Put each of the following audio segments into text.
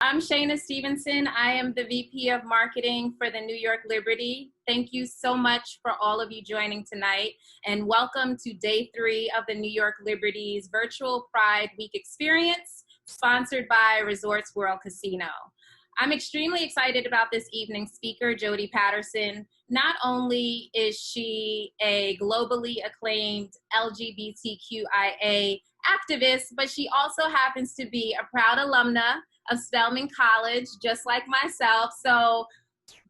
I'm Shayna Stevenson. I am the VP of Marketing for the New York Liberty. Thank you so much for all of you joining tonight, and welcome to Day 3 of the New York Liberty's Virtual Pride Week experience, sponsored by Resorts World Casino. I'm extremely excited about this evening's speaker, Jody Patterson. Not only is she a globally acclaimed LGBTQIA activist, but she also happens to be a proud alumna of Spelman College, just like myself. So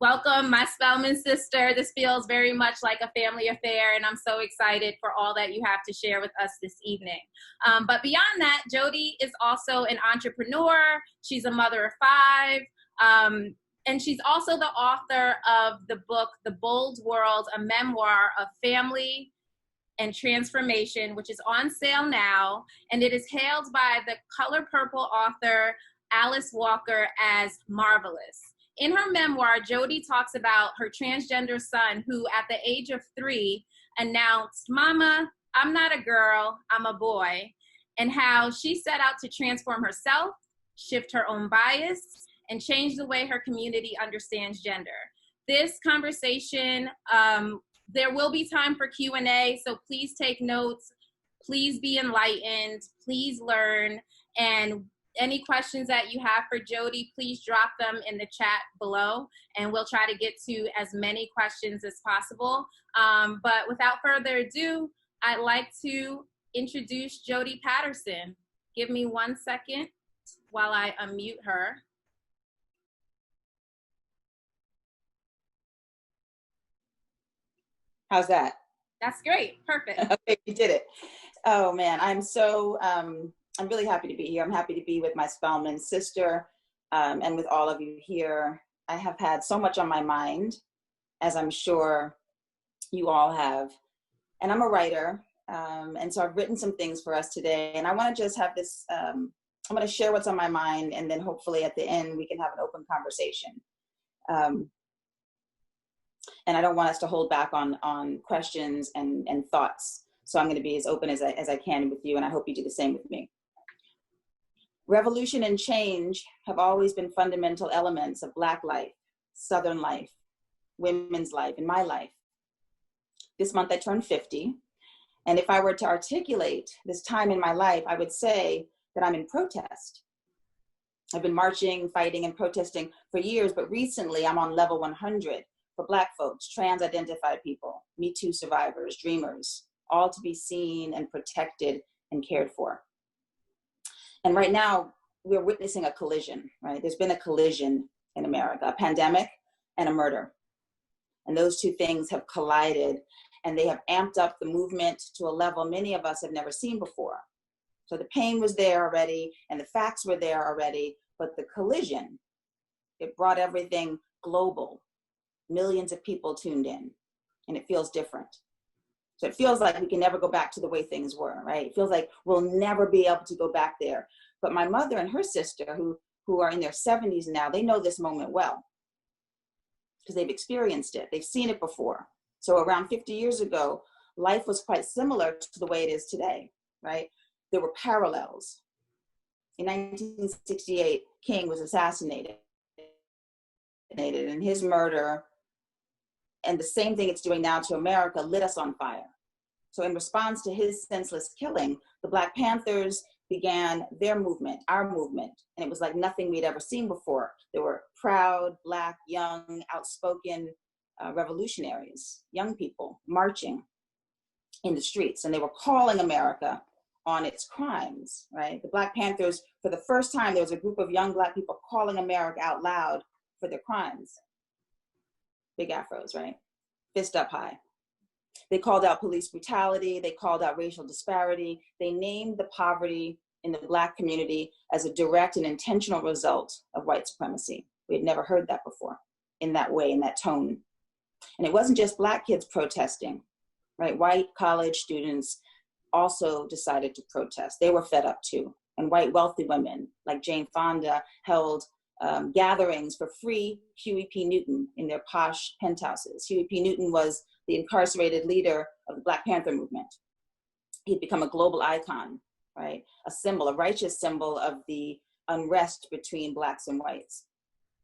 welcome, my Spelman sister. This feels very much like a family affair, and I'm so excited for all that you have to share with us this evening. But beyond that, Jody is also an entrepreneur. She's a mother of 5. And she's also the author of the book, The Bold World, a memoir of family and transformation, which is on sale now. And it is hailed by the Color Purple author, Alice Walker, as marvelous. In her memoir, Jody talks about her transgender son who, at the age of 3, announced, "Mama, I'm not a girl, I'm a boy," and how she set out to transform herself, shift her own bias, and change the way her community understands gender. This conversation, there will be time for Q&A, so please take notes, please be enlightened, please learn, and any questions that you have for Jody, please drop them in the chat below, and we'll try to get to as many questions as possible. But without further ado, I'd like to introduce Jody Patterson. Give me 1 second while I unmute her. How's that? That's great. Perfect. Okay, you did it. Oh man, I'm so, I'm really happy to be here. I'm happy to be with my Spelman sister and with all of you here. I have had so much on my mind, as I'm sure you all have. And I'm a writer, and so I've written some things for us today. And I want to just have this, I'm going to share what's on my mind, and then hopefully at the end we can have an open conversation. And I don't want us to hold back on questions and thoughts. So I'm going to be as open as I can with you, and I hope you do the same with me. Revolution and change have always been fundamental elements of Black life, Southern life, women's life, and my life. This month I turned 50, and if I were to articulate this time in my life, I would say that I'm in protest. I've been marching, fighting, and protesting for years, but recently I'm on level 100 for Black folks, trans-identified people, Me Too survivors, dreamers, all to be seen and protected and cared for. And right now, we're witnessing a collision, right? There's been a collision in America, a pandemic and a murder. And those two things have collided, and they have amped up the movement to a level many of us have never seen before. So the pain was there already, and the facts were there already, but the collision, it brought everything global. Millions of people tuned in, and it feels different. So it feels like we can never go back to the way things were, right? It feels like we'll never be able to go back there. But my mother and her sister, who are in their 70s now, they know this moment well because they've experienced it. They've seen it before. So around 50 years ago, life was quite similar to the way it is today, right? There were parallels. In 1968, King was assassinated, and his murder, and the same thing it's doing now to America, lit us on fire. So in response to his senseless killing, the Black Panthers began their movement, our movement, and it was like nothing we'd ever seen before. There were proud, Black, young, outspoken revolutionaries, young people marching in the streets, and they were calling America on its crimes, right? The Black Panthers, for the first time, there was a group of young Black people calling America out loud for their crimes. Big afros, right? Fist up high. They called out police brutality. They called out racial disparity. They named the poverty in the Black community as a direct and intentional result of white supremacy. We had never heard that before in that way, in that tone. And it wasn't just Black kids protesting, right? White college students also decided to protest. They were fed up too. And white wealthy women like Jane Fonda held gatherings for free Huey P. Newton in their posh penthouses. Huey P. Newton was the incarcerated leader of the Black Panther movement. He'd become a global icon, right? A symbol, a righteous symbol of the unrest between blacks and whites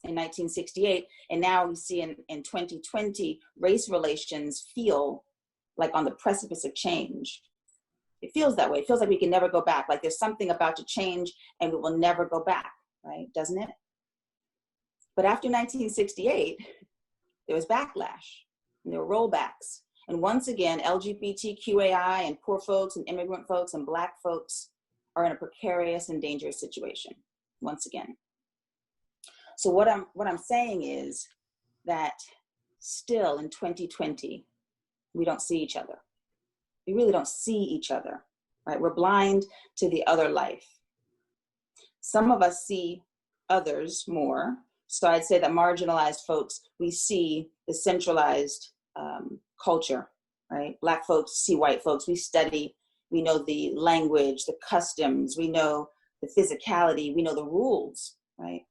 in 1968. And now we see in 2020, race relations feel like on the precipice of change. It feels that way. It feels like we can never go back. Like there's something about to change and we will never go back, right? Doesn't it? But after 1968, there was backlash and there were rollbacks. And once again, LGBTQAI and poor folks and immigrant folks and Black folks are in a precarious and dangerous situation, once again. So what I'm saying is that still in 2020, we don't see each other. We really don't see each other, right? We're blind to the other life. Some of us see others more. So I'd say that marginalized folks, we see the centralized culture, right? Black folks see white folks. We study, we know the language, the customs, we know the physicality, we know the rules, right?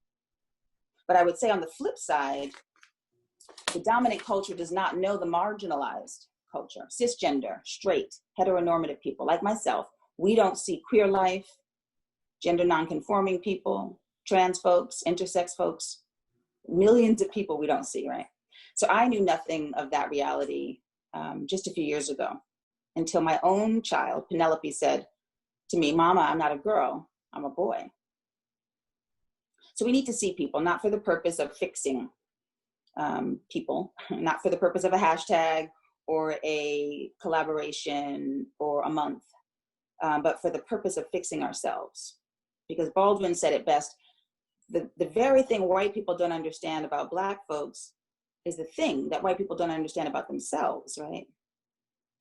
But I would say on the flip side, the dominant culture does not know the marginalized culture. Cisgender, straight, heteronormative people like myself, we don't see queer life, gender nonconforming people, trans folks, intersex folks, millions of people we don't see, right? So I knew nothing of that reality just a few years ago until my own child, Penelope, said to me, "Mama, I'm not a girl, I'm a boy." So we need to see people, not for the purpose of fixing people, not for the purpose of a hashtag or a collaboration or a month, but for the purpose of fixing ourselves. Because Baldwin said it best, the very thing white people don't understand about Black folks is the thing that white people don't understand about themselves, right?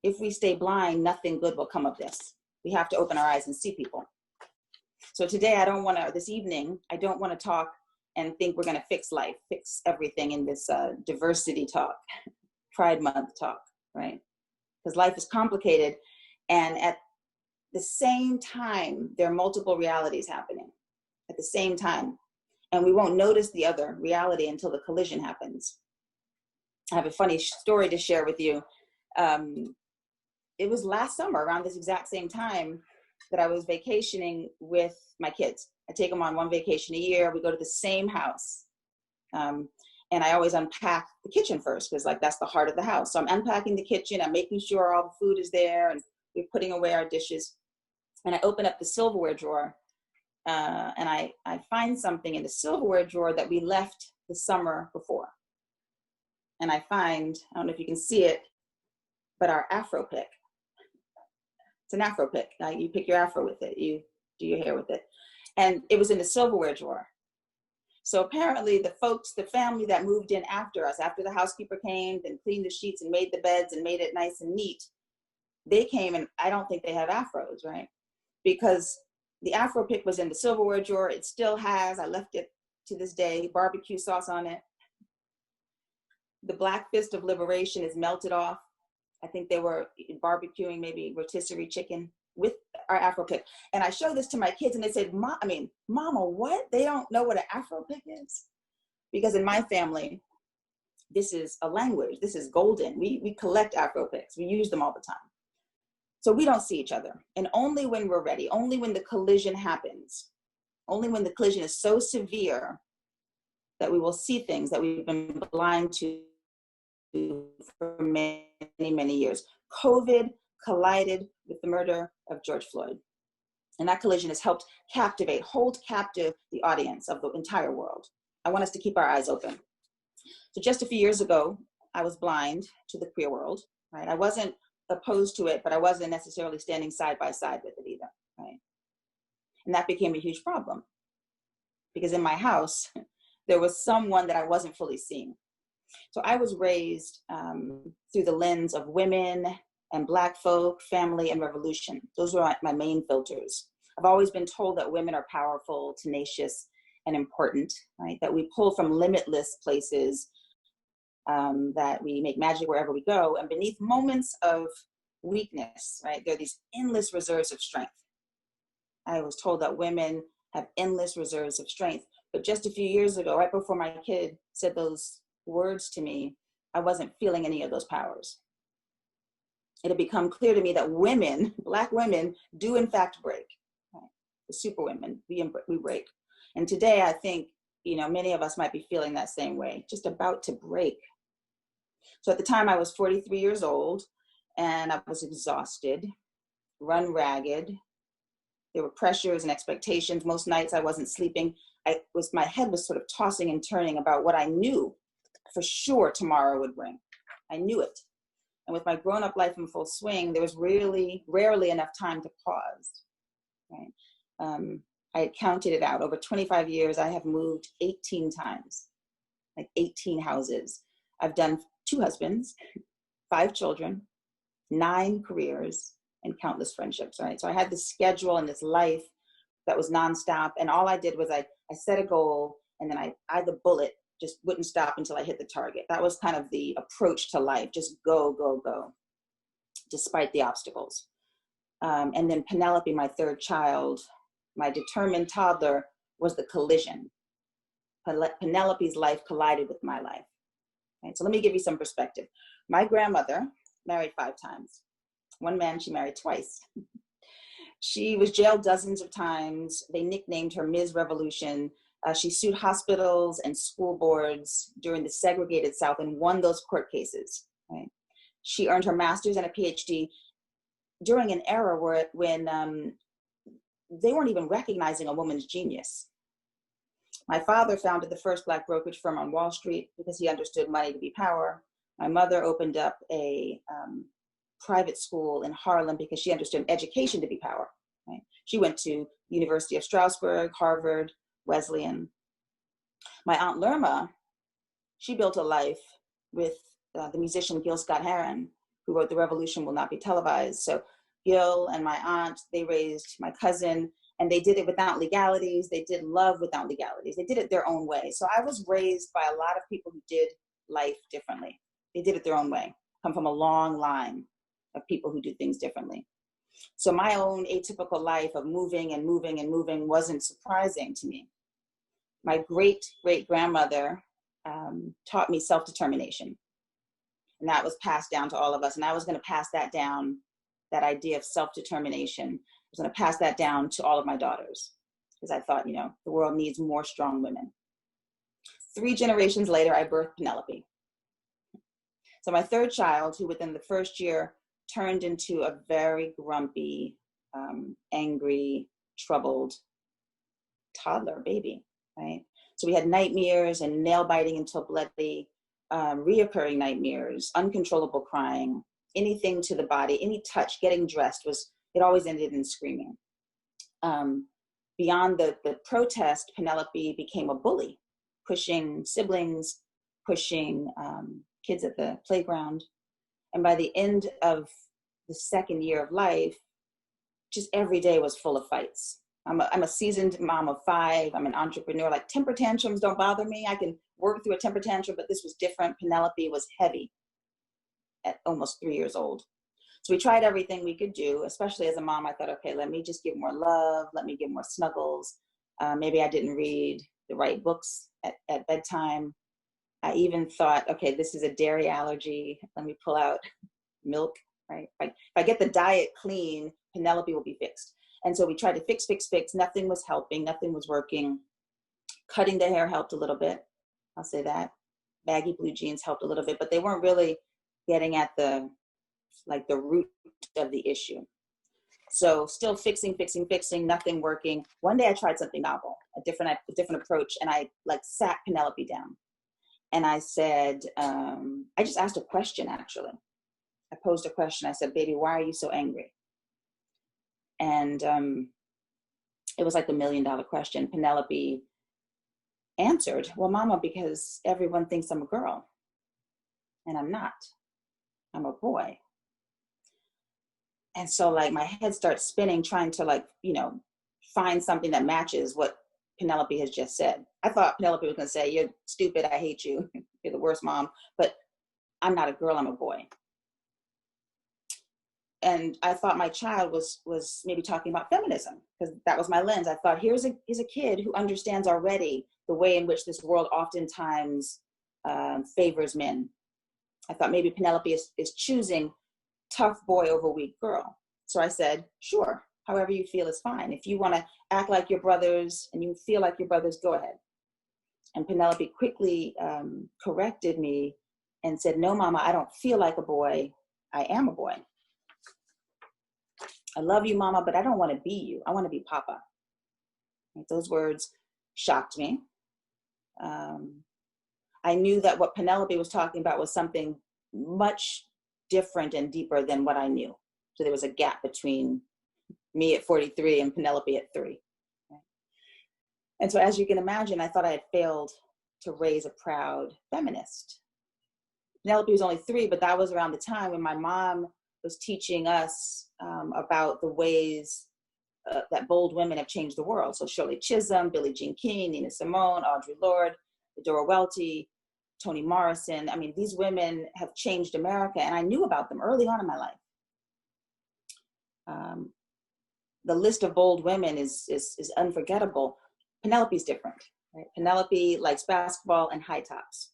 If we stay blind, nothing good will come of this. We have to open our eyes and see people. So today, this evening, I don't want to talk and think we're going to fix life, fix everything in this diversity talk, Pride Month talk, right? Because life is complicated. And at the same time, there are multiple realities happening at the same time. And we won't notice the other reality until the collision happens. I have a funny story to share with you. It was last summer around this exact same time that I was vacationing with my kids. I take them on one vacation a year. We go to the same house. And I always unpack the kitchen first because that's the heart of the house. So I'm unpacking the kitchen. I'm making sure all the food is there and we're putting away our dishes. And I open up the silverware drawer and I find something in the silverware drawer that we left the summer before. And I find, I don't know if you can see it, but our Afro pick. It's an Afro pick. You pick your Afro with it. You do your hair with it. And it was in the silverware drawer. So apparently the family that moved in after us, after the housekeeper came and cleaned the sheets and made the beds and made it nice and neat, they came and I don't think they have Afros, right? Because the Afro pick was in the silverware drawer. It still has, I left it to this day, barbecue sauce on it. The Black Fist of Liberation is melted off. I think they were barbecuing maybe rotisserie chicken with our Afro pick. And I showed this to my kids and they said, Mama, what? They don't know what an Afro pick is? Because in my family, this is a language. This is golden. We collect Afro picks. We use them all the time. So we don't see each other. And only when we're ready, only when the collision happens, only when the collision is so severe that we will see things that we've been blind to for many, many years. COVID collided with the murder of George Floyd. And that collision has helped hold captive the audience of the entire world. I want us to keep our eyes open. So just a few years ago, I was blind to the queer world, right? I wasn't opposed to it, but I wasn't necessarily standing side by side with it either, right? And that became a huge problem because in my house, there was someone that I wasn't fully seeing. So I was raised through the lens of women and Black folk, family, and revolution. Those were my main filters. I've always been told that women are powerful, tenacious, and important, right? That we pull from limitless places, that we make magic wherever we go. And beneath moments of weakness, right, there are these endless reserves of strength. I was told that women have endless reserves of strength. But just a few years ago, right before my kid said those words to me, I wasn't feeling any of those powers. It had become clear to me that women, Black women, do in fact break. Right? The super women, we break. And today I think, many of us might be feeling that same way, just about to break. So at the time I was 43 years old and I was exhausted, run ragged. There were pressures and expectations. Most nights I wasn't sleeping. My head was sort of tossing and turning about what I knew for sure tomorrow would bring. I knew it. And with my grown-up life in full swing, there was really rarely enough time to pause. Right? I had counted it out. Over 25 years, I have moved 18 times, like 18 houses. I've done 2 husbands, 5 children, 9 careers, and countless friendships, right? So I had this schedule and this life that was nonstop. And all I did was I set a goal, and then the bullet just wouldn't stop until I hit the target. That was kind of the approach to life. Just go, go, go, despite the obstacles. And then Penelope, my 3rd child, my determined toddler, was the collision. Penelope's life collided with my life. Right? So let me give you some perspective. My grandmother married 5 times. One man she married twice. She was jailed dozens of times. They nicknamed her Ms. Revolution. She sued hospitals and school boards during the segregated South and won those court cases. Right? She earned her master's and a PhD during an era when they weren't even recognizing a woman's genius. My father founded the first Black brokerage firm on Wall Street because he understood money to be power. My mother opened up a private school in Harlem because she understood education to be power. Right? She went to University of Strasbourg, Harvard, Wesleyan. My Aunt Lerma, she built a life with the musician Gil Scott-Heron, who wrote The Revolution Will Not Be Televised. So Gil and my aunt, they raised my cousin, and they did it without legalities. They did love without legalities. They did it their own way. So I was raised by a lot of people who did life differently. They did it their own way. Come from a long line of people who do things differently. So my own atypical life of moving and moving and moving wasn't surprising to me. My great-great-grandmother taught me self-determination. And that was passed down to all of us. And I was going to pass that down, that idea of self-determination. I was going to pass that down to all of my daughters because I thought, the world needs more strong women. 3 generations later, I birthed Penelope. So my 3rd child, who within the first year turned into a very grumpy, angry, troubled toddler baby, right? So we had nightmares and nail biting until bloody, reoccurring nightmares, uncontrollable crying, anything to the body, any touch, getting dressed it always ended in screaming. Beyond the protest, Penelope became a bully, pushing siblings, pushing kids at the playground. And by the end of the 2nd year of life, just every day was full of fights. I'm a seasoned mom of 5. I'm an entrepreneur. Like, temper tantrums don't bother me. I can work through a temper tantrum, but this was different. Penelope was heavy at almost 3 years old. So we tried everything we could do, especially as a mom. I thought, okay, let me just give more love. Let me give more snuggles. Maybe I didn't read the right books at bedtime. I even thought, okay, this is a dairy allergy. Let me pull out milk, right? If I get the diet clean, Penelope will be fixed. And so we tried to fix. Nothing was helping. Nothing was working. Cutting the hair helped a little bit. I'll say that. Baggy blue jeans helped a little bit, but they weren't really getting at the root of the issue. So still fixing, nothing working. One day I tried something novel, a different approach, and I sat Penelope down. And I said, I just asked a question, actually. I posed a question. I said, baby, why are you so angry? And it was like the $1 million question. Penelope answered, well, Mama, because everyone thinks I'm a girl. And I'm not. I'm a boy. And so my head starts spinning, trying to find something that matches what Penelope has just said. I thought Penelope was going to say, you're stupid, I hate you, you're the worst mom, but I'm not a girl, I'm a boy. And I thought my child was maybe talking about feminism, because that was my lens. I thought, here's a kid who understands already the way in which this world oftentimes favors men. I thought maybe Penelope is choosing tough boy over weak girl. So I said, sure, However you feel is fine. If you want to act like your brothers and you feel like your brothers, go ahead. And Penelope quickly corrected me and said, no, Mama, I don't feel like a boy. I am a boy. I love you, Mama, but I don't want to be you. I want to be Papa. Right? Those words shocked me. I knew that what Penelope was talking about was something much different and deeper than what I knew. So there was a gap between me at 43 and Penelope at 3. Right? And so as you can imagine, I thought I had failed to raise a proud feminist. Penelope was only 3, but that was around the time when my mom was teaching us about the ways that bold women have changed the world. So Shirley Chisholm, Billie Jean King, Nina Simone, Audre Lorde, Dora Welty, Toni Morrison. I mean, these women have changed America, and I knew about them early on in my life. The list of bold women is unforgettable. Penelope's different. Right? Penelope likes basketball and high tops,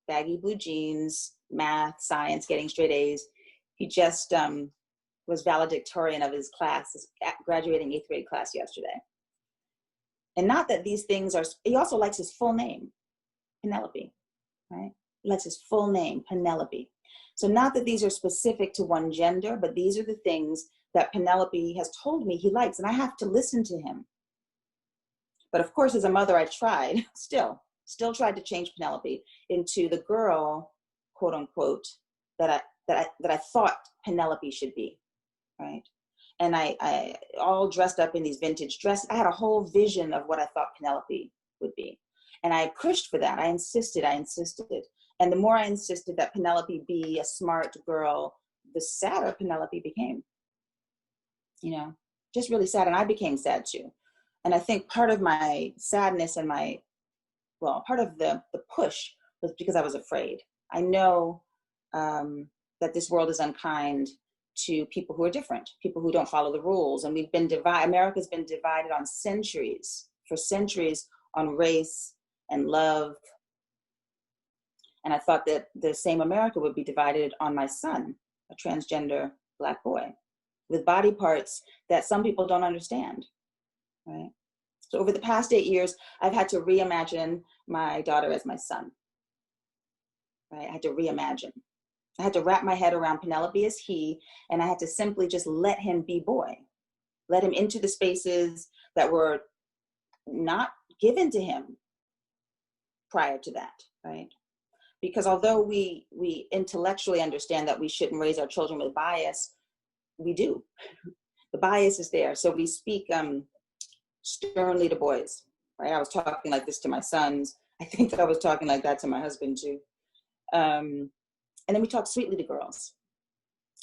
baggy blue jeans, math, science, getting straight A's. He just was valedictorian of his class, his graduating 8th grade class yesterday. And not that these things are, he also likes his full name, Penelope, right? He likes his full name, Penelope. So not that these are specific to one gender, but these are the things that Penelope has told me he likes, and I have to listen to him. But of course, as a mother, I tried, still tried to change Penelope into the girl, quote unquote, that I thought Penelope should be, right? And I all dressed up in these vintage dresses. I had a whole vision of what I thought Penelope would be. And I pushed for that. I insisted. And the more I insisted that Penelope be a smart girl, the sadder Penelope became. You know, just really sad. And I became sad too. And I think part of my sadness and part of the push was because I was afraid. I know that this world is unkind to people who are different, people who don't follow the rules. And we've been America's been divided for centuries on race and love. And I thought that the same America would be divided on my son, a transgender Black boy, with body parts that some people don't understand, right? So over the past 8 years, I've had to reimagine my daughter as my son, right? I had to reimagine. I had to wrap my head around Penelope as he, and I had to simply just let him be boy, let him into the spaces that were not given to him prior to that, right? Because although we intellectually understand that we shouldn't raise our children with bias, we do. The bias is there. So we speak sternly to boys, right? I was talking like this to my sons. I think I was talking like that to my husband too. And then we talk sweetly to girls.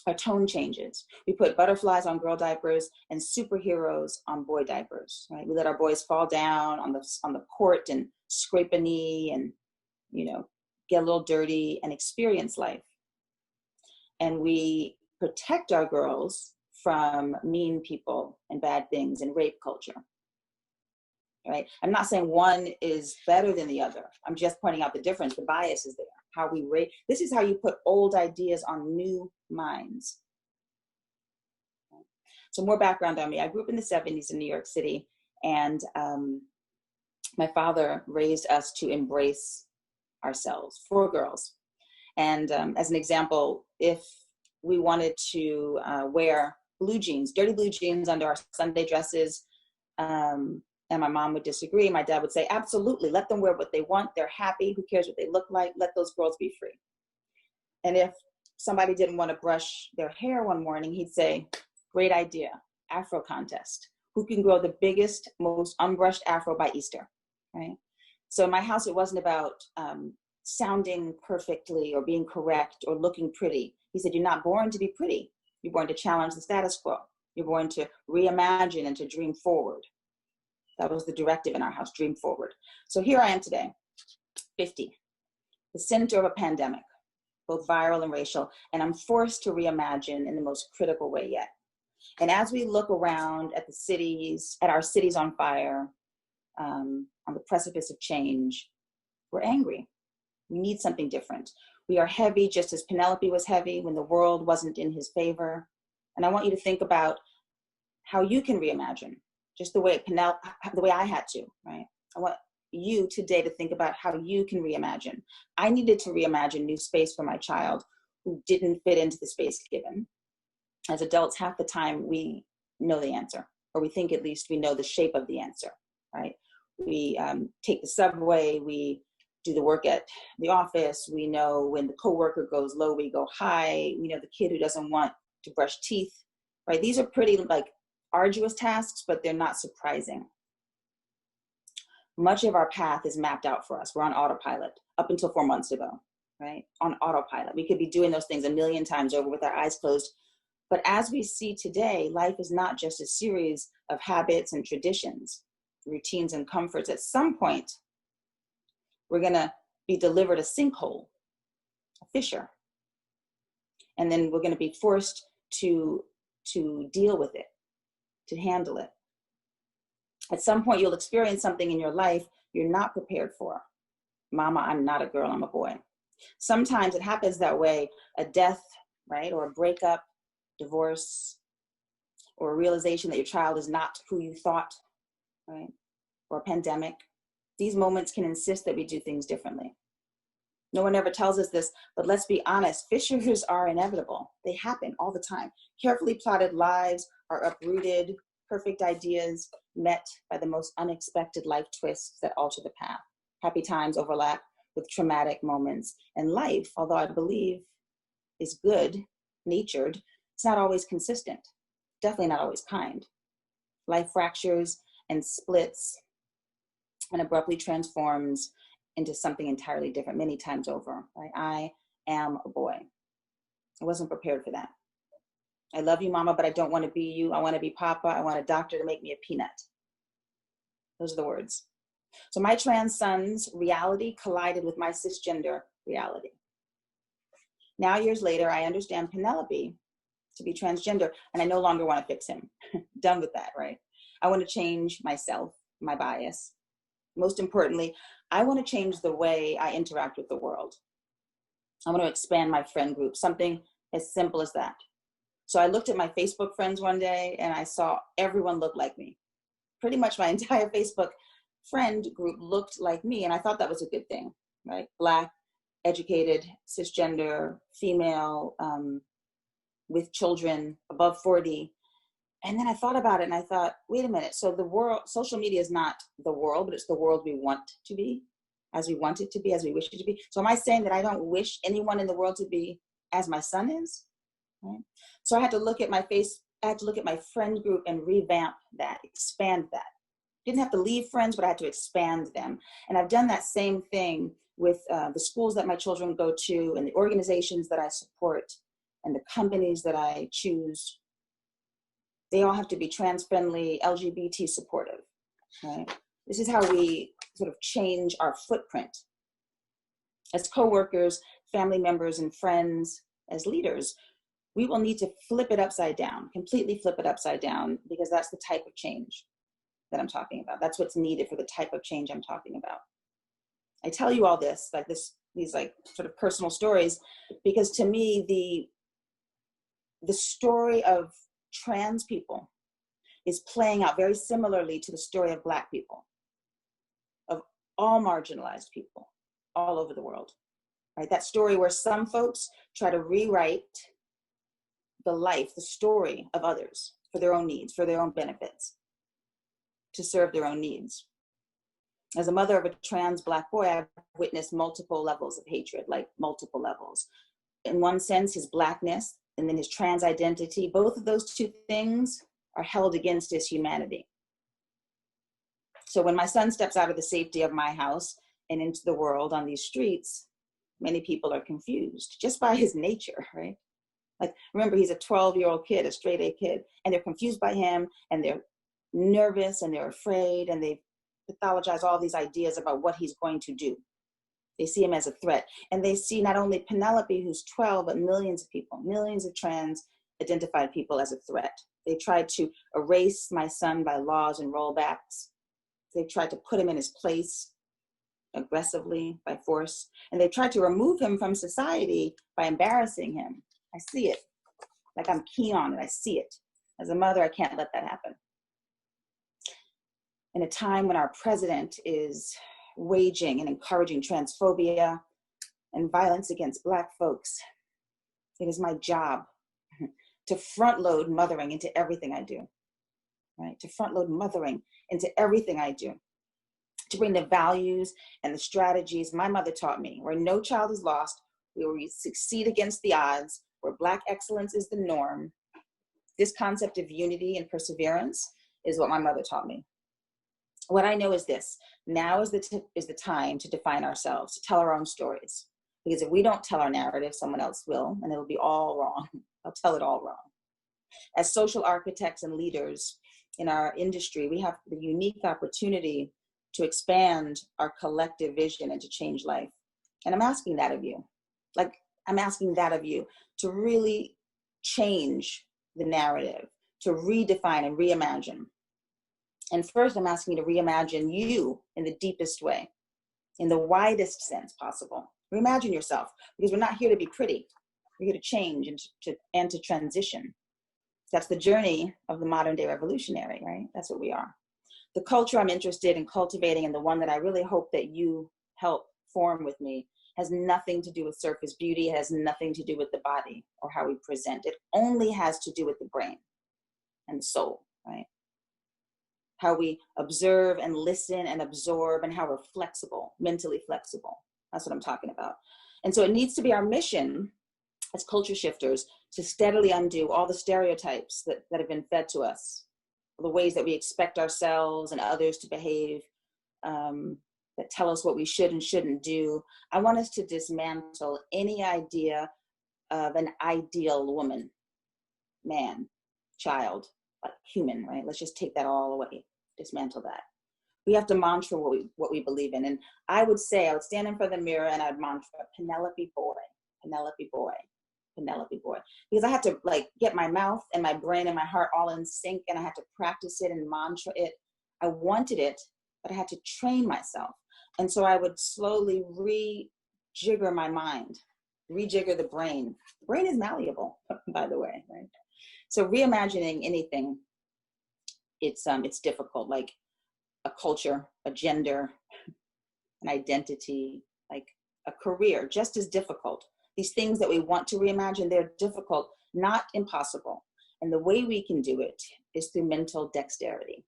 Our tone changes. We put butterflies on girl diapers and superheroes on boy diapers, right? We let our boys fall down on the court and scrape a knee and, get a little dirty and experience life. And we protect our girls from mean people and bad things and rape culture, right? I'm not saying one is better than the other. I'm just pointing out the difference. The bias is there. How we rate. This is how you put old ideas on new minds. So more background on me. I grew up in the 70s in New York City, and my father raised us to embrace ourselves, 4 girls. And as an example, if we wanted to wear blue jeans, dirty blue jeans under our Sunday dresses, and my mom would disagree, my dad would say, absolutely, let them wear what they want. They're happy. Who cares what they look like? Let those girls be free. And if somebody didn't want to brush their hair one morning, he'd say, great idea, Afro contest. Who can grow the biggest, most unbrushed Afro by Easter, right? So in my house, it wasn't about sounding perfectly or being correct or looking pretty. He said, you're not born to be pretty. You're born to challenge the status quo. You're born to reimagine and to dream forward. That was the directive in our house, dream forward. So here I am today, 50, the center of a pandemic, both viral and racial, and I'm forced to reimagine in the most critical way yet. And as we look around at our cities on fire, on the precipice of change, we're angry. We need something different. We are heavy, just as Penelope was heavy when the world wasn't in his favor. And I want you to think about how you can reimagine, just the way the way I had to, right? I want you today to think about how you can reimagine. I needed to reimagine new space for my child who didn't fit into the space given. As adults, half the time we know the answer, or we think at least we know the shape of the answer, right? We take the subway, we do the work at the office, we know when the coworker goes low, we go high, we know the kid who doesn't want to brush teeth, right? These are pretty like arduous tasks, but they're not surprising. Much of our path is mapped out for us. We're on autopilot up until 4 months ago, right? On autopilot. We could be doing those things a million times over with our eyes closed. But as we see today, life is not just a series of habits and traditions, routines and comforts. At some point, we're gonna be delivered a sinkhole, a fissure. And then we're gonna be forced to deal with it, to handle it. At some point, you'll experience something in your life you're not prepared for. Mama, I'm not a girl, I'm a boy. Sometimes it happens that way, a death, right? Or a breakup, divorce, or a realization that your child is not who you thought, right? Or a pandemic. These moments can insist that we do things differently. No one ever tells us this, but let's be honest, fissures are inevitable. They happen all the time. Carefully plotted lives are uprooted, perfect ideas met by the most unexpected life twists that alter the path. Happy times overlap with traumatic moments. And life, although I believe is good natured, it's not always consistent, definitely not always kind. Life fractures and splits and abruptly transforms into something entirely different many times over. Right? I am a boy. I wasn't prepared for that. I love you, Mama, but I don't want to be you. I want to be Papa. I want a doctor to make me a peanut. Those are the words. So my trans son's reality collided with my cisgender reality. Now, years later, I understand Penelope to be transgender, and I no longer want to fix him. Done with that, right? I want to change myself, my bias. Most importantly, I want to change the way I interact with the world. I want to expand my friend group, something as simple as that. So I looked at my Facebook friends one day and I saw everyone look like me. Pretty much my entire Facebook friend group looked like me, and I thought that was a good thing, right? Black, educated, cisgender, female, with children, above 40. And then I thought about it and I thought, wait a minute. So the world, social media is not the world, but it's the world we want to be, as we want it to be, as we wish it to be. So am I saying that I don't wish anyone in the world to be as my son is? Right? So I had to look at my friend group and revamp that, expand that. Didn't have to leave friends, but I had to expand them. And I've done that same thing with the schools that my children go to and the organizations that I support and the companies that I choose. They all have to be trans-friendly, LGBT supportive, right? This is how we sort of change our footprint. As coworkers, family members, and friends, as leaders, we will need to flip it upside down, completely flip it upside down, because that's the type of change that I'm talking about. That's what's needed for the type of change I'm talking about. I tell you all this, these like sort of personal stories, because to me, the story of trans people is playing out very similarly to the story of Black people, of all marginalized people all over the world, right? That story where some folks try to rewrite the story of others for their own needs, for their own benefits, to serve their own needs. As a mother of a trans Black boy, I've witnessed multiple levels of hatred, like multiple levels. In one sense, his Blackness and then his trans identity, both of those two things are held against his humanity. So when my son steps out of the safety of my house and into the world on these streets, many people are confused just by his nature, right? Like, remember, he's a 12-year-old kid, a straight A kid, and they're confused by him, and they're nervous, and they're afraid, and they pathologize all these ideas about what he's going to do. They see him as a threat. And they see not only Penelope, who's 12, but millions of people, millions of trans identified people as a threat. They tried to erase my son by laws and rollbacks. They tried to put him in his place aggressively by force. And they tried to remove him from society by embarrassing him. I see it. Like, I'm keen on it. I see it. As a mother, I can't let that happen. In a time when our president is waging and encouraging transphobia and violence against Black folks, it is my job to front load mothering into everything I do, right? To front load mothering into everything I do, to bring the values and the strategies my mother taught me, where no child is lost, where we succeed against the odds, where Black excellence is the norm. This concept of unity and perseverance is what my mother taught me. What I know is this: now is the time to define ourselves, to tell our own stories. Because if we don't tell our narrative, someone else will, and it'll be all wrong. They'll tell it all wrong. As social architects and leaders in our industry, we have the unique opportunity to expand our collective vision and to change life. And I'm asking that of you. I'm asking that of you to really change the narrative, to redefine and reimagine. And first, I'm asking you to reimagine you in the deepest way, in the widest sense possible. Reimagine yourself, because we're not here to be pretty. We're here to change and to transition. That's the journey of the modern day revolutionary, right? That's what we are. The culture I'm interested in cultivating, and the one that I really hope that you help form with me, has nothing to do with surface beauty. It has nothing to do with the body or how we present. It only has to do with the brain and the soul, right? How we observe and listen and absorb, and how we're flexible, mentally flexible. That's what I'm talking about. And so it needs to be our mission as culture shifters to steadily undo all the stereotypes that have been fed to us, the ways that we expect ourselves and others to behave, that tell us what we should and shouldn't do. I want us to dismantle any idea of an ideal woman, man, child, like human, right? Let's just take that all away, dismantle that. We have to mantra what we believe in. And I would stand in front of the mirror and I'd mantra, Penelope boy, Penelope boy, Penelope boy. Because I had to get my mouth and my brain and my heart all in sync, and I had to practice it and mantra it. I wanted it, but I had to train myself. And so I would slowly rejigger my mind, rejigger the brain. The brain is malleable, by the way, right? So reimagining anything, it's difficult, like a culture, a gender, an identity, like a career, just as difficult. These things that we want to reimagine, they're difficult, not impossible. And the way we can do it is through mental dexterity.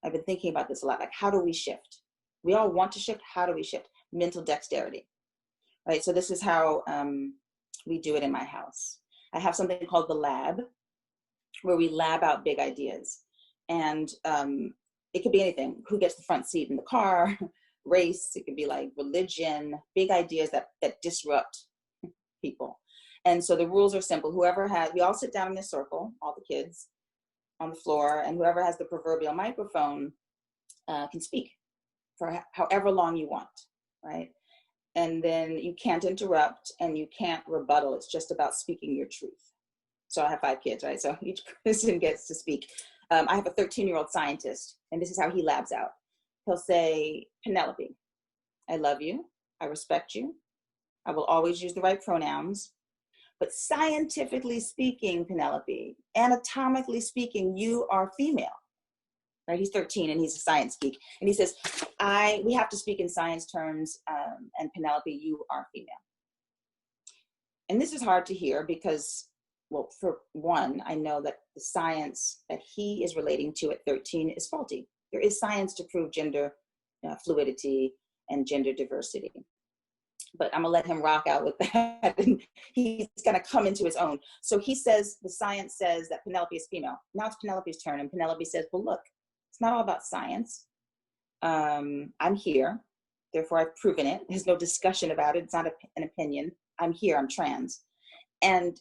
I've been thinking about this a lot, like how do we shift? We all want to shift, how do we shift? Mental dexterity, right? So this is how we do it in my house. I have something called the lab, where we lab out big ideas. And it could be anything. Who gets the front seat in the car, race, it could be like religion, big ideas that disrupt people. And so the rules are simple. We all sit down in this circle, all the kids on the floor, and whoever has the proverbial microphone can speak for however long you want, right? And then you can't interrupt and you can't rebuttal. It's just about speaking your truth. So I have 5 kids, right? So each person gets to speak. I have a 13-year-old scientist, and this is how he labs out. He'll say, Penelope, I love you. I respect you. I will always use the right pronouns. But scientifically speaking, Penelope, anatomically speaking, you are female. Right? He's 13 and he's a science geek. And he says, we have to speak in science terms, and Penelope, you are female. And this is hard to hear because, well, for one, I know that the science that he is relating to at 13 is faulty. There is science to prove gender fluidity and gender diversity. But I'm gonna let him rock out with that. And he's gonna come into his own. So he says, the science says that Penelope is female. Now it's Penelope's turn. And Penelope says, well, look, it's not all about science. I'm here. Therefore, I've proven it. There's no discussion about it. It's not an opinion. I'm here. I'm trans. And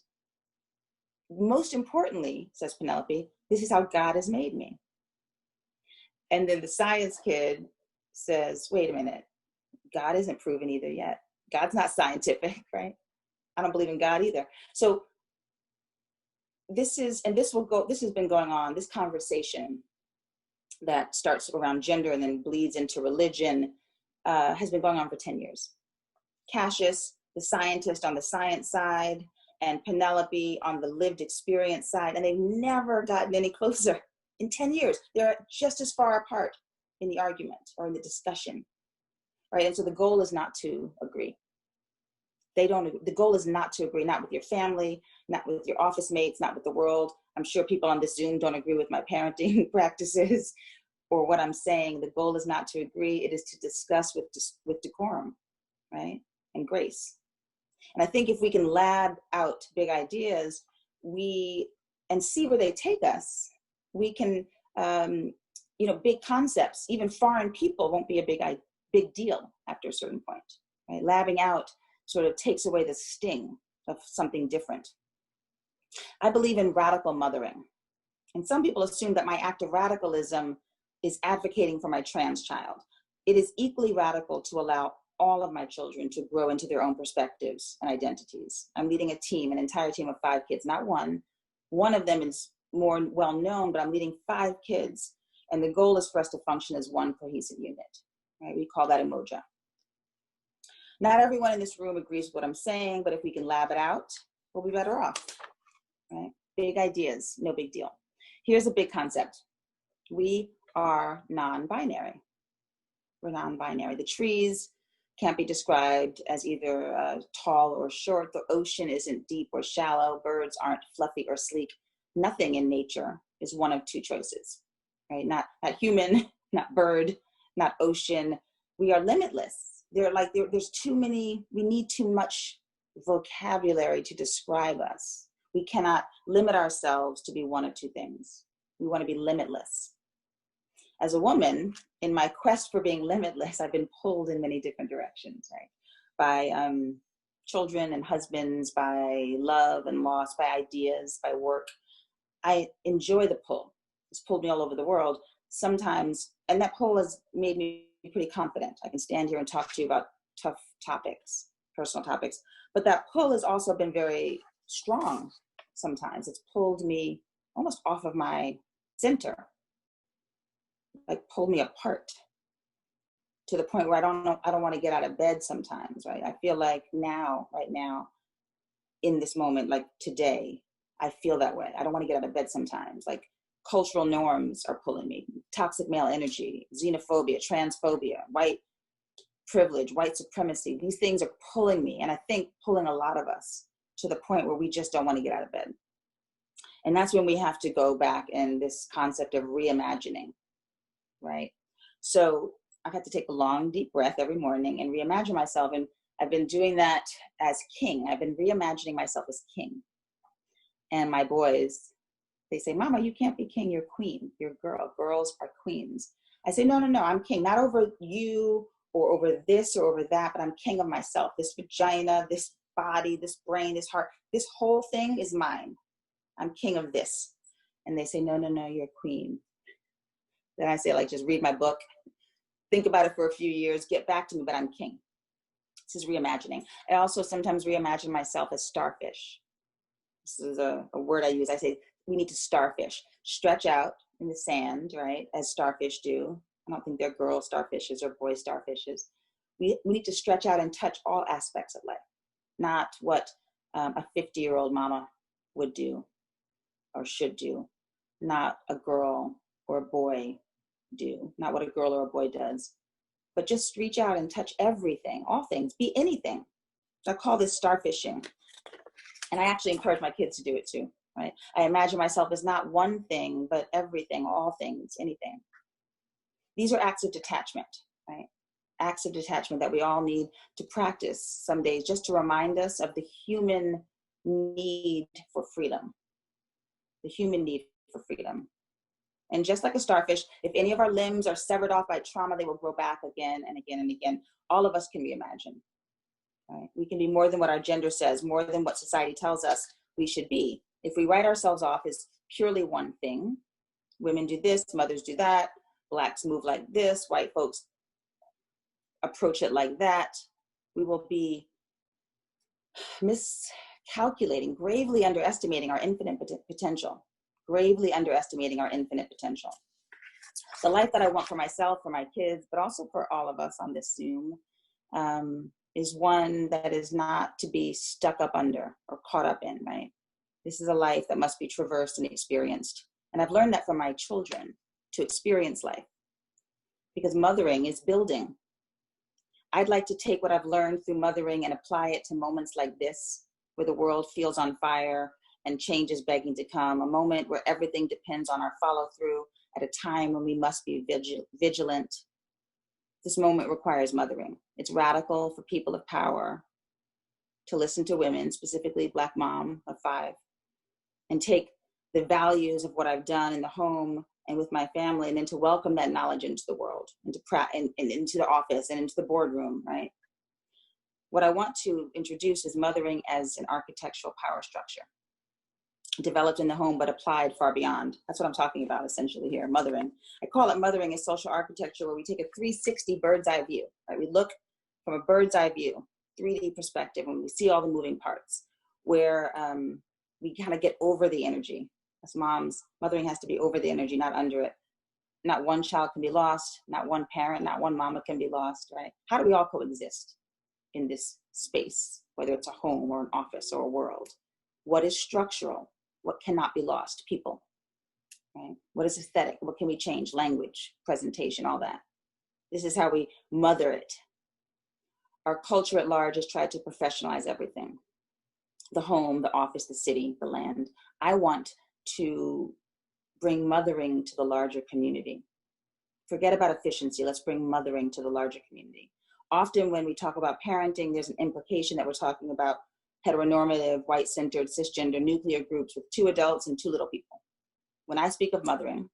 most importantly, says Penelope, this is how God has made me. And then the science kid says, wait a minute. God isn't proven either yet. God's not scientific, right? I don't believe in God either. So this has been going on, this conversation that starts around gender and then bleeds into religion, has been going on for 10 years. Cassius, the scientist on the science side, and Penelope on the lived experience side, and they've never gotten any closer. In 10 years, they're just as far apart in the argument or in the discussion, right? And so the goal is not to agree. The goal is not to agree, not with your family, not with your office mates, not with the world. I'm sure people on this Zoom don't agree with my parenting practices or what I'm saying. The goal is not to agree. It is to discuss with decorum, right? And grace. And I think if we can lab out big ideas, and see where they take us, we can, big concepts, even foreign people won't be a big deal after a certain point, right? Labbing out sort of takes away the sting of something different. I believe in radical mothering. And some people assume that my act of radicalism is advocating for my trans child. It is equally radical to allow all of my children to grow into their own perspectives and identities. I'm leading a team, an entire team of 5 kids, not one. One of them is more well known, but I'm leading 5 kids. And the goal is for us to function as one cohesive unit, right? We call that emoja. Not everyone in this room agrees with what I'm saying, but if we can lab it out, we'll be better off, right? Big ideas, no big deal. Here's a big concept. We are non-binary. We're non-binary. The trees can't be described as either tall or short. The ocean isn't deep or shallow. Birds aren't fluffy or sleek. Nothing in nature is one of 2 choices, right? Not human, not bird, not ocean. We are limitless. There's too many, we need too much vocabulary to describe us. We cannot limit ourselves to be one of 2 things. We want to be limitless. As a woman, in my quest for being limitless, I've been pulled in many different directions, right? By children and husbands, by love and loss, by ideas, by work. I enjoy the pull. It's pulled me all over the world sometimes, and that pull has made me pretty confident. I can stand here and talk to you about tough topics, personal topics, but that pull has also been very strong sometimes. It's pulled me almost off of my center, like pulled me apart to the point where I don't want to get out of bed sometimes, right? I feel like right now, in this moment, like today, I feel that way. I don't want to get out of bed sometimes. Like cultural norms are pulling me. Toxic male energy, xenophobia, transphobia, white privilege, white supremacy. These things are pulling me, and I think pulling a lot of us to the point where we just don't want to get out of bed. And that's when we have to go back in this concept of reimagining, right? So I've had to take a long, deep breath every morning and reimagine myself. And I've been doing that as king. I've been reimagining myself as king. And my boys, they say, Mama, you can't be king, you're queen, you're girl. Girls are queens. I say, no, I'm king, not over you or over this or over that, but I'm king of myself. This vagina, this body, this brain, this heart, this whole thing is mine. I'm king of this. And they say, no, you're queen. Then I say, like, just read my book, think about it for a few years, get back to me, but I'm king. This is reimagining. I also sometimes reimagine myself as starfish. This is a word I use. I say, we need to starfish, stretch out in the sand, right? As starfish do. I don't think they're girl starfishes or boy starfishes. We need to stretch out and touch all aspects of life, not what a 50-year-old mama would do or should do, not a girl or a boy do, not what a girl or a boy does, but just reach out and touch everything, all things, be anything. I call this starfishing. And I actually encourage my kids to do it too, right? I imagine myself as not one thing, but everything, all things, anything. These are acts of detachment, right? Acts of detachment that we all need to practice some days, just to remind us of the human need for freedom, the human need for freedom. And just like a starfish, if any of our limbs are severed off by trauma, they will grow back again and again and again. All of us can reimagine, right? We can be more than what our gender says, more than what society tells us we should be. If we write ourselves off as purely one thing, women do this, mothers do that, Blacks move like this, white folks approach it like that, we will be miscalculating, gravely underestimating our infinite potential. Gravely underestimating our infinite potential. The life that I want for myself, for my kids, but also for all of us on this Zoom, is one that is not to be stuck up under or caught up in, right? This is a life that must be traversed and experienced. And I've learned that from my children, to experience life, because mothering is building. I'd like to take what I've learned through mothering and apply it to moments like this, where the world feels on fire and change is begging to come, a moment where everything depends on our follow through at a time when we must be vigilant. This moment requires mothering. It's radical for people of power to listen to women, specifically Black mom of 5, and take the values of what I've done in the home and with my family, and then to welcome that knowledge into the world, into the office and into the boardroom, right? What I want to introduce is mothering as an architectural power structure, developed in the home but applied far beyond. That's what I'm talking about essentially here, mothering. I call it mothering as social architecture, where we take a 360 bird's eye view, right? We look from a bird's eye view, 3D perspective, and we see all the moving parts, where we kind of get over the energy. As moms, mothering has to be over the energy, not under it. Not one child can be lost, not one parent, not one mama can be lost, right? How do we all coexist in this space, whether it's a home or an office or a world? What is structural? What cannot be lost? People, right? What is aesthetic? What can we change? Language, presentation, all that. This is how we mother it. Our culture at large has tried to professionalize everything. The home, the office, the city, the land. I want to bring mothering to the larger community. Forget about efficiency. Let's bring mothering to the larger community. Often when we talk about parenting, there's an implication that we're talking about heteronormative, white-centered, cisgender nuclear groups with 2 adults and 2 little people. When I speak of mothering,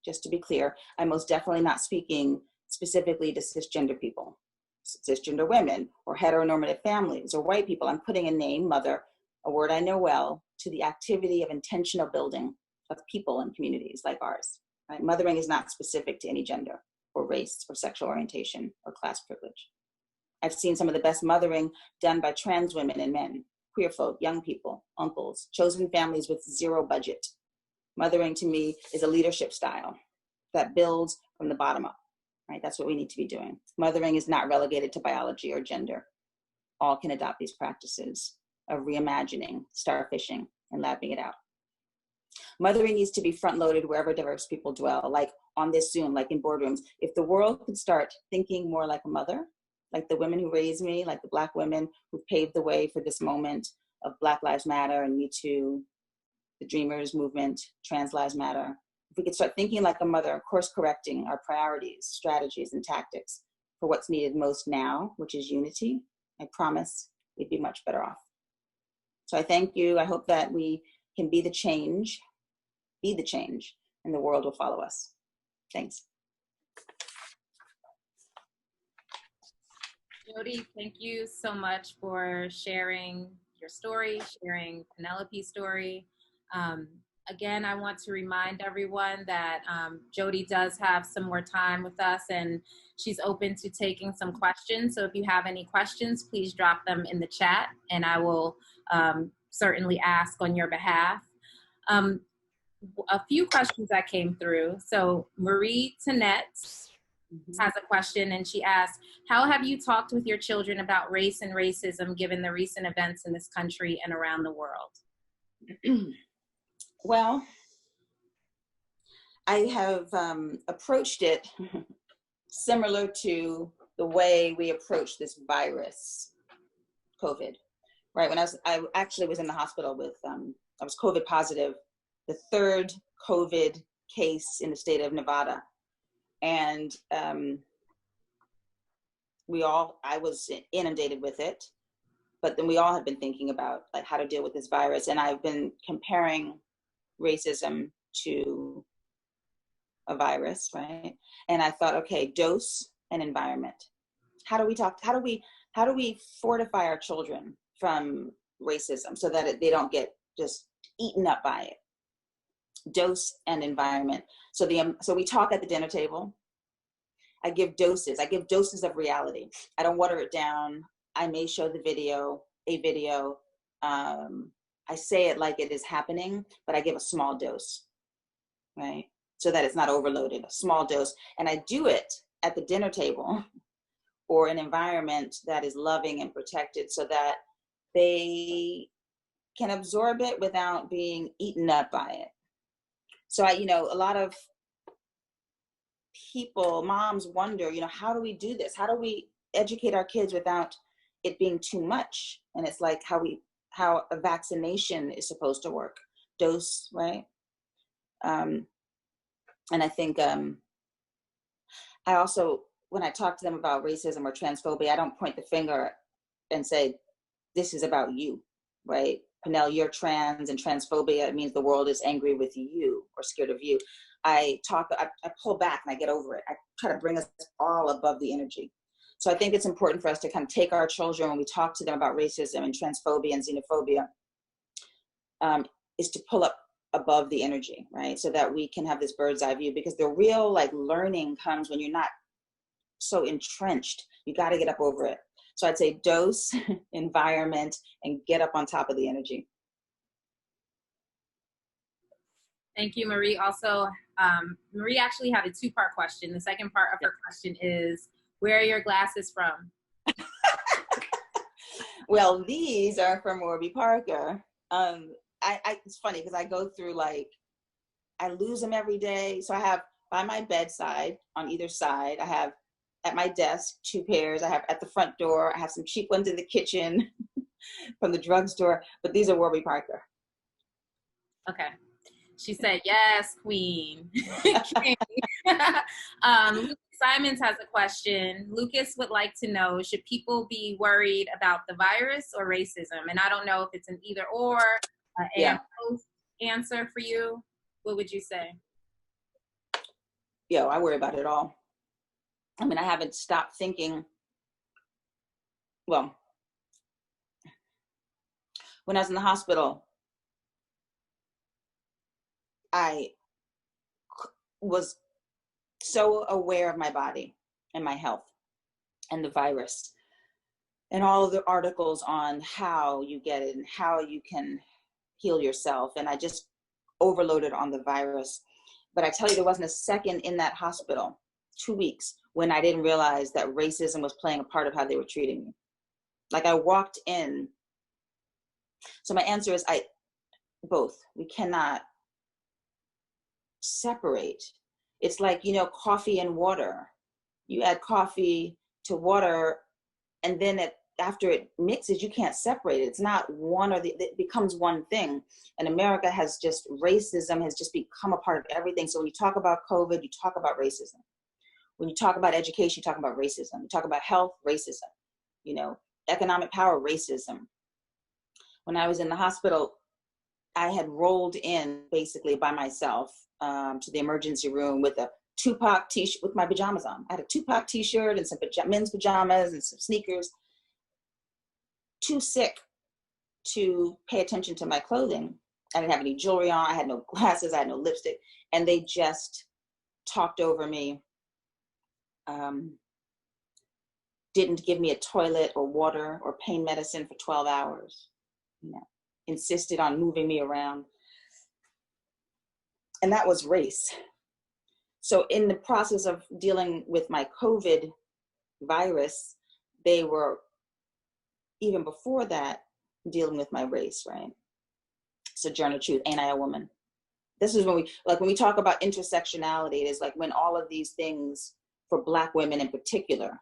just to be clear, I'm most definitely not speaking specifically to cisgender people, cisgender women, or heteronormative families, or white people. I'm putting a name, mother, a word I know well, to the activity of intentional building of people and communities like ours. Right? Mothering is not specific to any gender or race or sexual orientation or class privilege. I've seen some of the best mothering done by trans women and men, queer folk, young people, uncles, chosen families with 0 budget. Mothering to me is a leadership style that builds from the bottom up, right? That's what we need to be doing. Mothering is not relegated to biology or gender. All can adopt these practices of reimagining, starfishing, and labbing it out. Mothering needs to be front-loaded wherever diverse people dwell, like on this Zoom, like in boardrooms. If the world could start thinking more like a mother, like the women who raised me, like the Black women who paved the way for this moment of Black Lives Matter and Me Too, the Dreamers movement, Trans Lives Matter. If we could start thinking like a mother, course correcting our priorities, strategies, and tactics for what's needed most now, which is unity, I promise we'd be much better off. So I thank you. I hope that we can be the change, and the world will follow us. Thanks. Jody, thank you so much for sharing your story, sharing Penelope's story. Again, I want to remind everyone that Jody does have some more time with us, and she's open to taking some questions. So if you have any questions, please drop them in the chat, and I will certainly ask on your behalf. A few questions that came through. So Marie Tanette has a question, and she asks, how have you talked with your children about race and racism given the recent events in this country and around the world? Well, I have approached it similar to the way we approach this virus, COVID, right? When I actually was in the hospital with, I was COVID positive, the 3rd COVID case in the state of Nevada. And I was inundated with it, but then we all have been thinking about like how to deal with this virus. And I've been comparing racism to a virus, right? And I thought, okay, dose and environment. How do we fortify our children from racism so that they don't get just eaten up by it? Dose and environment. So we talk at the dinner table. I give doses of reality. I don't water it down. I may show a video. I say it like it is happening, but I give a small dose, right? So that it's not overloaded, a small dose. And I do it at the dinner table or an environment that is loving and protected so that they can absorb it without being eaten up by it. So a lot of people, moms wonder, how do we do this? How do we educate our kids without it being too much? And it's like how a vaccination is supposed to work. Dose, right? And I think I also, when I talk to them about racism or transphobia, I don't point the finger and say, this is about you, right? Pernell, you're trans, and transphobia, it means the world is angry with you or scared of you. I pull back and I get over it. I try to bring us all above the energy. So I think it's important for us to kind of take our children when we talk to them about racism and transphobia and xenophobia, is to pull up above the energy, right? So that we can have this bird's eye view, because the real learning comes when you're not so entrenched. You got to get up over it. So I'd say dose, environment, and get up on top of the energy. Thank you, Marie. Also, Marie actually had a two-part question. The second part of her question is, where are your glasses from? Well, these are from Warby Parker. It's funny because I go through I lose them every day. So I have by my bedside on either side, I have at my desk 2 pairs. I have at the front door. I have some cheap ones in the kitchen from the drugstore, but these are Warby Parker. Okay. She said, yes, queen. Lucas Simons has a question. Lucas would like to know, should people be worried about the virus or racism? And I don't know if it's an either or, and both answer for you. What would you say? I worry about it all. I mean, I haven't stopped thinking. Well, when I was in the hospital, I was so aware of my body and my health and the virus and all of the articles on how you get it and how you can heal yourself. And I just overloaded on the virus. But I tell you, there wasn't a second in that hospital, 2 weeks, when I didn't realize that racism was playing a part of how they were treating me. I walked in. So my answer is both. We cannot separate. It's like, coffee and water. You add coffee to water, and then after it mixes, you can't separate it. It's not one it becomes one thing. And racism has just become a part of everything. So when you talk about COVID, you talk about racism. When you talk about education, you talk about racism. You talk about health, racism. Economic power, racism. When I was in the hospital, I had rolled in basically by myself to the emergency room with a Tupac t-shirt with my pajamas on. I had a Tupac t-shirt and some men's pajamas and some sneakers. Too sick to pay attention to my clothing. I didn't have any jewelry on. I had no glasses. I had no lipstick. And they just talked over me. Didn't give me a toilet or water or pain medicine for 12 hours. Insisted on moving me around. And that was race. So in the process of dealing with my COVID virus, they were, even before that, dealing with my race, right? Sojourner Truth, Ain't I a Woman? This is when we talk about intersectionality, it is when all of these things for Black women in particular,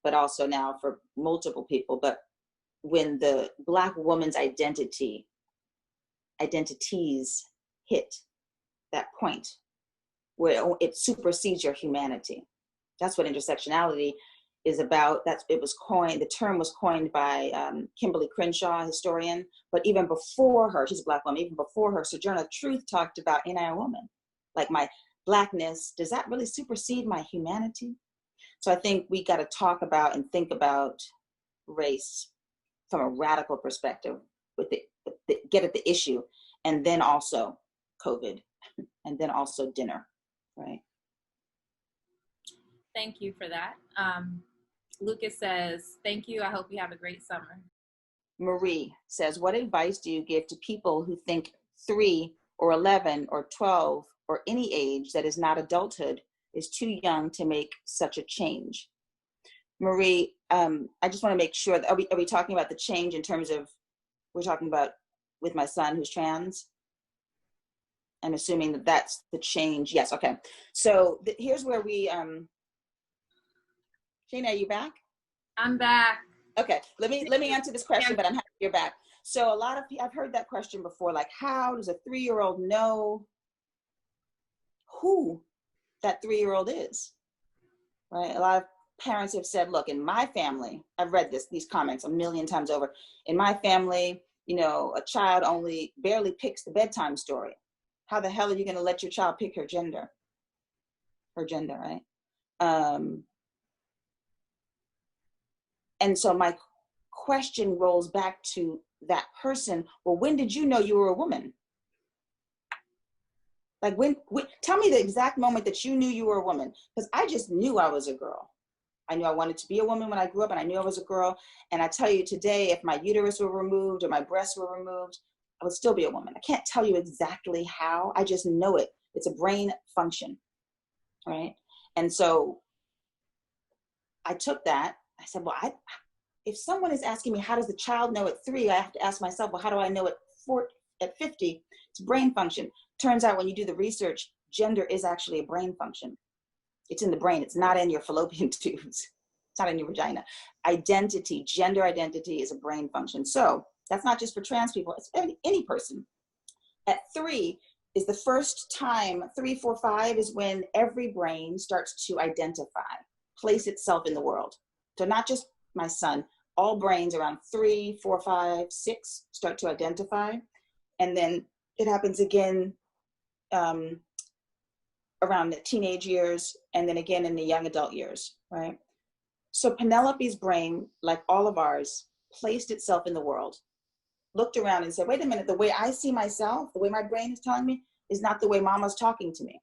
but also now for multiple people, but when the Black woman's identities hit that point where it supersedes your humanity. That's what intersectionality is about. The term was coined by Kimberly Crenshaw, a historian, but even before her, she's a Black woman, even before her, Sojourner Truth talked about, ain't I a woman? My Blackness, does that really supersede my humanity? So I think we got to talk about and think about race from a radical perspective, with get at the issue, and then also COVID, and then also dinner, right? Thank you for that. Lucas says, thank you. I hope you have a great summer. Marie says, what advice do you give to people who think 3 or 11 or 12 or any age that is not adulthood is too young to make such a change? Marie, I just want to make sure that, are we talking about the change in terms of, we're talking about with my son who's trans? I'm assuming that that's the change. Yes. Okay. So here's where we, Shana, are you back? I'm back. Okay. Let me answer this question, but I'm happy you're back. So a lot of people, I've heard that question before, like, how does a 3-year-old know who that 3-year-old is? Right. A lot of parents have said, look, in my family, I've read these comments a million times over. In my family, you know, a child only barely picks the bedtime story. How the hell are you going to let your child pick her gender, right? And so my question rolls back to that person. Well, when did you know you were a woman? Like when tell me the exact moment that you knew you were a woman, because I just knew I was a girl. I knew I wanted to be a woman when I grew up, and I knew I was a girl. And I tell you today, if my uterus were removed or my breasts were removed, I would still be a woman. I can't tell you exactly how. I just know it. It's a brain function, right? And so I took that. I said, well, if someone is asking me, how does the child know at 3? I have to ask myself, well, how do I know at 50? It's brain function. Turns out when you do the research, gender is actually a brain function. It's in the brain. It's not in your fallopian tubes. It's not in your vagina. Identity, gender identity is a brain function. So that's not just for trans people. It's any person. At 3 is the first time, 3, 4, 5 is when every brain starts to identify, place itself in the world. So not just my son, all brains around 3, 4, 5, 6 start to identify. And then it happens again around the teenage years, and then again in the young adult years, right? So Penelope's brain, like all of ours, placed itself in the world, looked around and said, wait a minute, the way I see myself, the way my brain is telling me, is not the way mama's talking to me.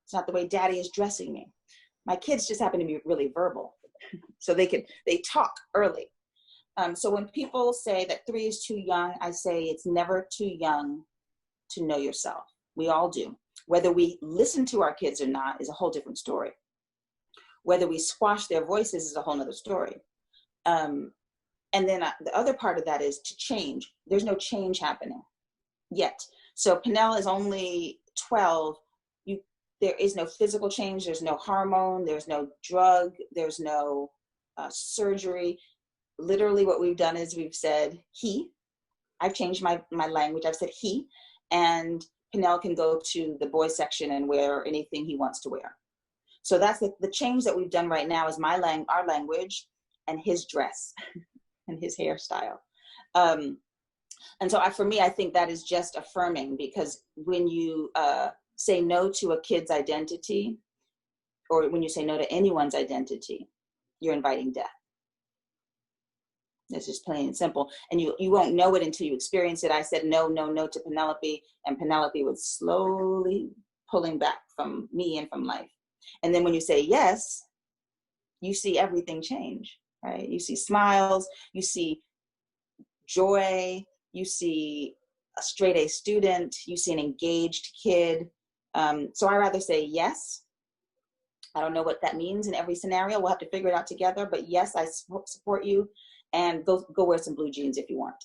It's not the way daddy is dressing me. My kids just happen to be really verbal. So they talk early. So when people say that 3 is too young, I say it's never too young to know yourself. We all do. Whether we listen to our kids or not is a whole different story. Whether we squash their voices is a whole nother story. And then the other part of that is to change. There's no change happening yet. So Penel is only 12. There is no physical change. There's no hormone. There's no drug. There's no surgery. Literally what we've done is we've said he. I've changed my language. I've said he. And Penel can go to the boy section and wear anything he wants to wear. So that's the change that we've done right now is our language and his dress and his hairstyle. And so for me, I think that is just affirming, because when you say no to a kid's identity, or when you say no to anyone's identity, you're inviting death. It's just plain and simple. And you won't know it until you experience it. I said no to Penelope, and Penelope was slowly pulling back from me and from life. And then when you say yes, you see everything change, right? You see smiles, you see joy, you see a straight A student, you see an engaged kid. So I rather say yes. I don't know what that means in every scenario. We'll have to figure it out together. But yes, I support you. And go wear some blue jeans if you want.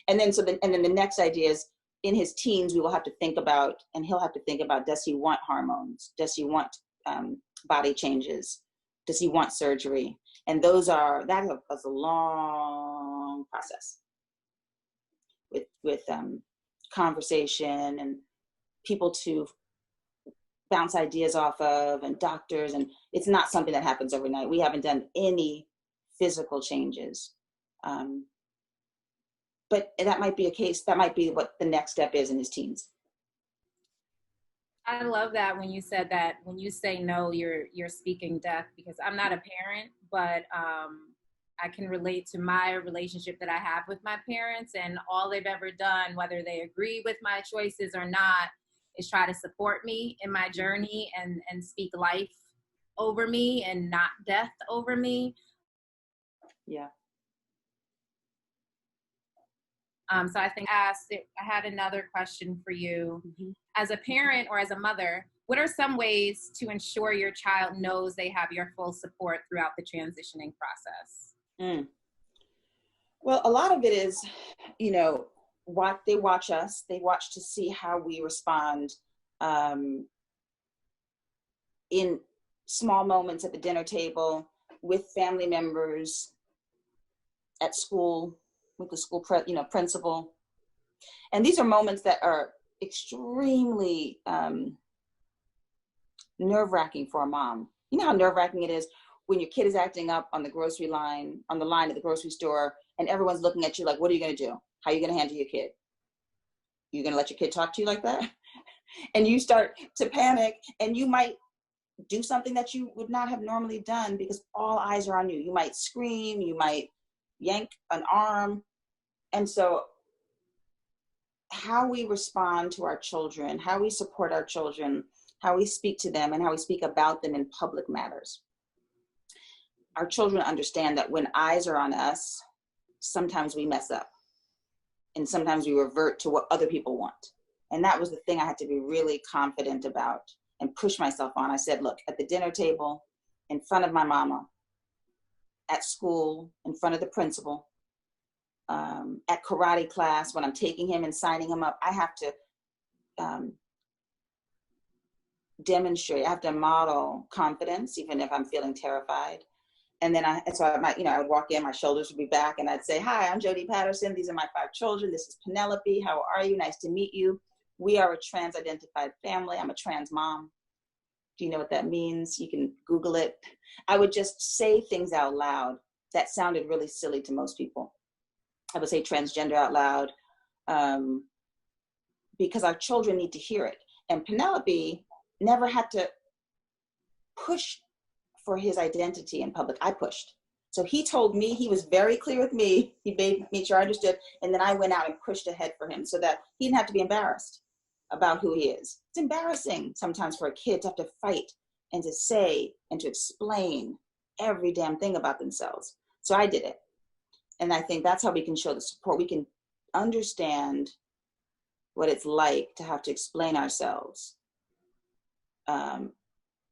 And then the next idea is, in his teens, we will have to think about, and he'll have to think about, does he want hormones? Does he want body changes? Does he want surgery? And that is a long process with conversation and people to bounce ideas off of, and doctors, and it's not something that happens overnight. We haven't done any physical changes. But that might be that might be what the next step is in his teens. I love that when you said that, when you say no, you're speaking death, because I'm not a parent, but I can relate to my relationship that I have with my parents, and all they've ever done, whether they agree with my choices or not, is try to support me in my journey and speak life over me and not death over me. Yeah. So I think I had another question for you. Mm-hmm. As a parent or as a mother, what are some ways to ensure your child knows they have your full support throughout the transitioning process? Well, a lot of it is, what they watch us. They watch to see how we respond in small moments at the dinner table, with family members, at school, with the school principal. And these are moments that are extremely nerve-wracking for a mom. You know how nerve-wracking it is when your kid is acting up on the grocery line, on the line at the grocery store, and everyone's looking at you like, what are you going to do? How are you going to handle your kid? You're going to let your kid talk to you like that? And you start to panic, and you might do something that you would not have normally done because all eyes are on you. You might scream, you might yank an arm. And so how we respond to our children, how we support our children, how we speak to them, and how we speak about them in public matters. Our children understand that when eyes are on us, sometimes we mess up. And sometimes we revert to what other people want. And that was the thing I had to be really confident about and push myself on. I said, look, at the dinner table, in front of my mama, at school, in front of the principal, at karate class, when I'm taking him and signing him up, I have to demonstrate, I have to model confidence, even if I'm feeling terrified. And then I would walk in, my shoulders would be back, and I'd say, hi, I'm Jody Patterson. These are my 5 children. This is Penelope. How are you? Nice to meet you. We are a trans-identified family. I'm a trans mom. Do you know what that means? You can Google it. I would just say things out loud that sounded really silly to most people. I would say transgender out loud because our children need to hear it. And Penelope never had to push for his identity in public. I pushed. So he told me, he was very clear with me. He made sure I understood. And then I went out and pushed ahead for him so that he didn't have to be embarrassed about who he is. It's embarrassing sometimes for a kid to have to fight and to say and to explain every damn thing about themselves. So I did it. And I think that's how we can show the support. We can understand what it's like to have to explain ourselves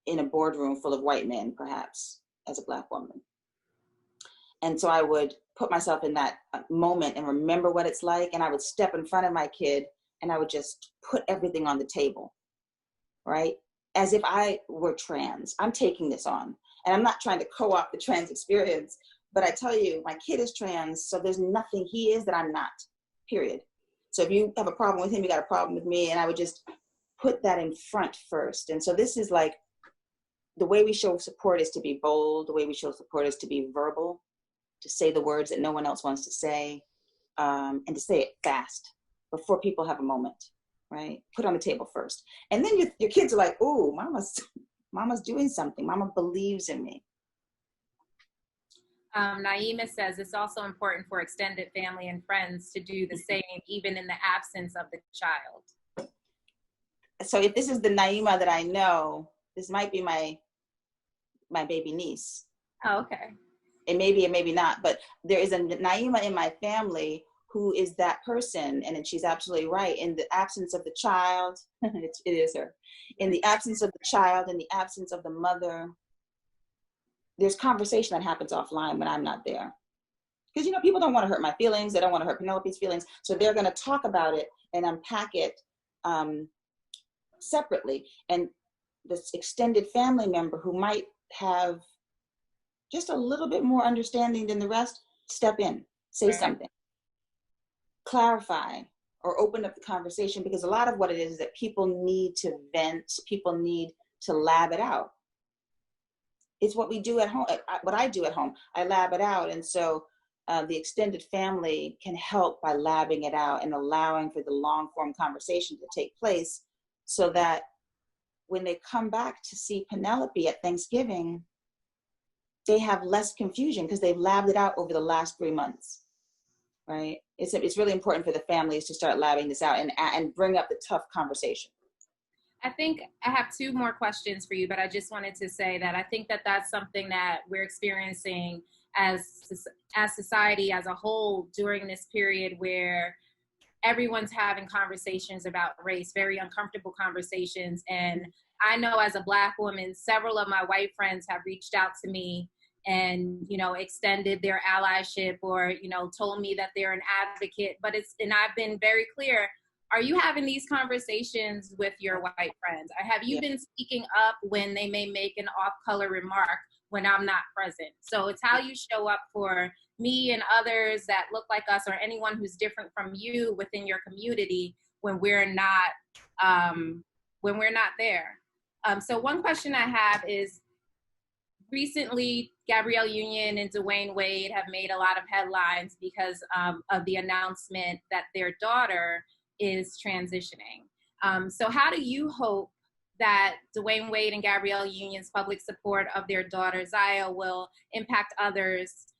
in a boardroom full of white men, perhaps, as a Black woman. And so I would put myself in that moment and remember what it's like. And I would step in front of my kid and I would just put everything on the table, right? As if I were trans. I'm taking this on. And I'm not trying to co-opt the trans experience, but I tell you, my kid is trans, so there's nothing he is that I'm not, period. So if you have a problem with him, you got a problem with me. And I would just put that in front first. And so this is like, the way we show support is to be bold. The way we show support is to be verbal, to say the words that no one else wants to say, and to say it fast before people have a moment, right? Put on the table first. And then your kids are like, oh, mama's doing something. Mama believes in me. Naima says it's also important for extended family and friends to do the same, even in the absence of the child. So if this is the Naima that I know, this might be my baby niece. Oh, okay. It may be, it may be not, but there is a Naima in my family who is that person. And she's absolutely right. In the absence of the child, it is her. In the absence of the child, in the absence of the mother, there's conversation that happens offline when I'm not there. Because, people don't want to hurt my feelings. They don't want to hurt Penelope's feelings. So they're going to talk about it and unpack it separately. And this extended family member who might have just a little bit more understanding than the rest, step in, say something, clarify, or open up the conversation, because a lot of what it is that people need to vent, people need to lab it out. It's what we do at home, what I do at home, I lab it out. And so the extended family can help by labbing it out and allowing for the long form conversation to take place, so that when they come back to see Penelope at Thanksgiving, they have less confusion because they've labbed it out over the last 3 months, right? It's really important for the families to start labbing this out and bring up the tough conversation. I think I have 2 more questions for you, but I just wanted to say that I think that that's something that we're experiencing as society as a whole during this period where everyone's having conversations about race, very uncomfortable conversations. And I know as a Black woman, several of my white friends have reached out to me and, you know, extended their allyship or, you know, told me that they're an advocate. But and I've been very clear. Are you having these conversations with your white friends? Or have you been speaking up when they may make an off-color remark when I'm not present? So it's how you show up for me and others that look like us, or anyone who's different from you within your community when we're not there. So one question I have is, recently Gabrielle Union and Dwayne Wade have made a lot of headlines because of the announcement that their daughter is transitioning. So how do you hope that Dwayne Wade and Gabrielle Union's public support of their daughter Zaya will impact others'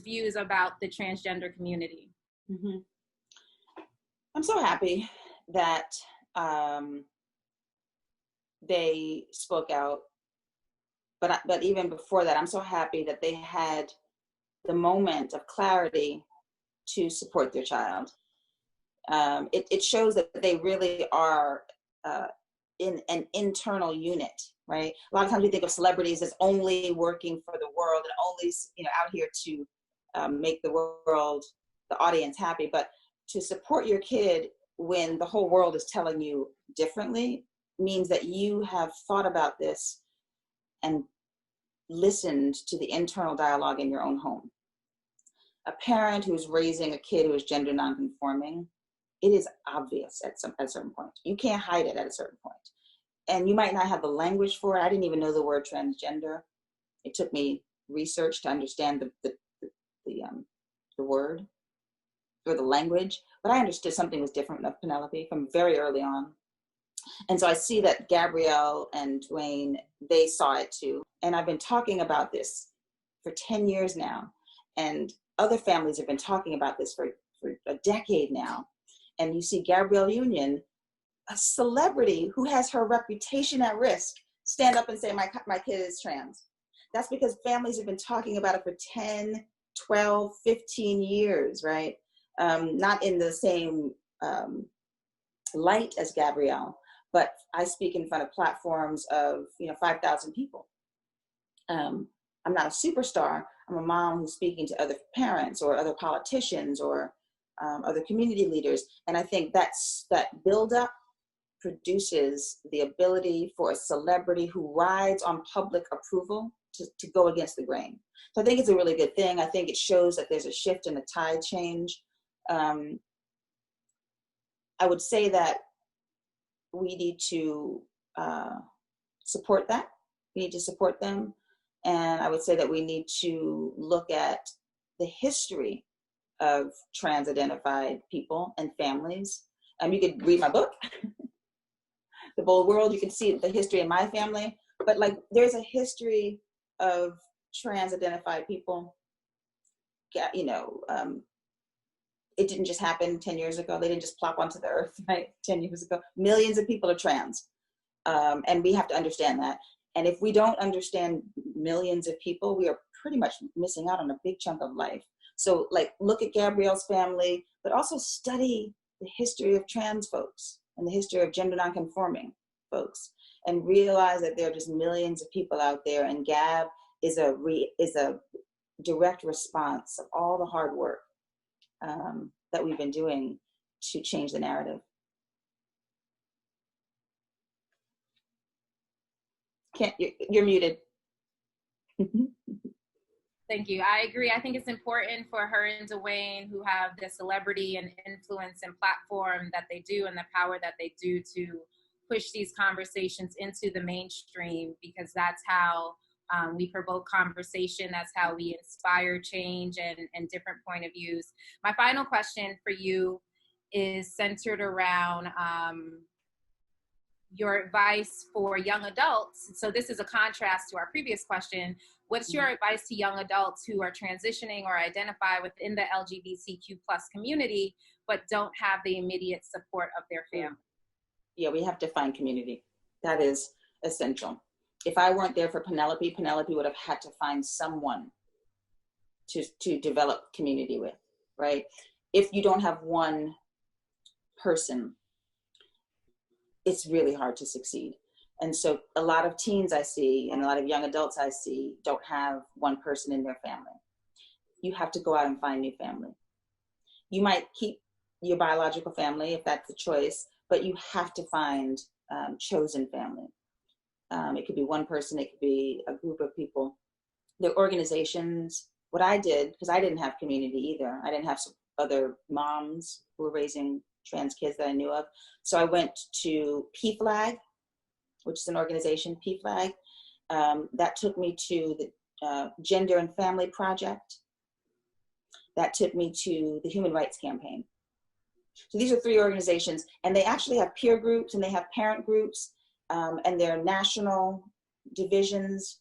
views about the transgender community? Mm-hmm. I'm so happy that they spoke out, but even before that, I'm so happy that they had the moment of clarity to support their child. It shows that they really are in an internal unit, right? A lot of times we think of celebrities as only working for the world and only, you know, out here to make the world, the audience happy. But to support your kid when the whole world is telling you differently means that you have thought about this and listened to the internal dialogue in your own home. A parent who's raising a kid who is gender nonconforming, it is obvious at a certain point. You can't hide it at a certain point. And you might not have the language for it. I didn't even know the word transgender. It took me research to understand the word or the language, but I understood something was different with Penelope from very early on. And so I see that Gabrielle and Dwayne, they saw it too. And I've been talking about this for 10 years now. And other families have been talking about this for a decade now. And you see Gabrielle Union, a celebrity who has her reputation at risk, stand up and say, my kid is trans. That's because families have been talking about it for 10, 12, 15 years, right? Not in the same light as Gabrielle, but I speak in front of platforms of 5,000 people. I'm not a superstar. I'm a mom who's speaking to other parents or other politicians or other community leaders. And I think that buildup produces the ability for a celebrity who rides on public approval to go against the grain. So I think it's a really good thing. I think it shows that there's a shift in the tide change. I would say that we need to support that. We need to support them. And I would say that we need to look at the history of trans-identified people and families. You could read my book, The Bold World. You can see the history in my family. But there's a history of trans-identified people. It didn't just happen 10 years ago. They didn't just plop onto the earth, right? 10 years ago. Millions of people are trans. And we have to understand that. And if we don't understand millions of people, we are pretty much missing out on a big chunk of life. So look at Gabrielle's family, but also study the history of trans folks and the history of gender nonconforming folks, and realize that there are just millions of people out there. And Gab is a direct response of all the hard work that we've been doing to change the narrative. You're muted. Thank you. I agree. I think it's important for her and Dwayne, who have the celebrity and influence and platform that they do and the power that they do, to push these conversations into the mainstream, because that's how we provoke conversation. That's how we inspire change and different point of views. My final question for you is centered around your advice for young adults. So this is a contrast to our previous question. What's your advice to young adults who are transitioning or identify within the LGBTQ+ community, but don't have the immediate support of their family? Yeah, we have to find community. That is essential. If I weren't there for Penelope would have had to find someone to develop community with, right? If you don't have one person, it's really hard to succeed. And so a lot of teens I see and a lot of young adults I see don't have one person in their family. You have to go out and find new family. You might keep your biological family if that's the choice, but you have to find chosen family. It could be one person, it could be a group of people. The organizations, what I did, because I didn't have community either. I didn't have some other moms who were raising trans kids that I knew of. So I went to PFLAG, which is an organization, PFLAG. That took me to the Gender and Family Project. That took me to the Human Rights Campaign. So these are 3 organizations, and they actually have peer groups and they have parent groups, and they're national divisions.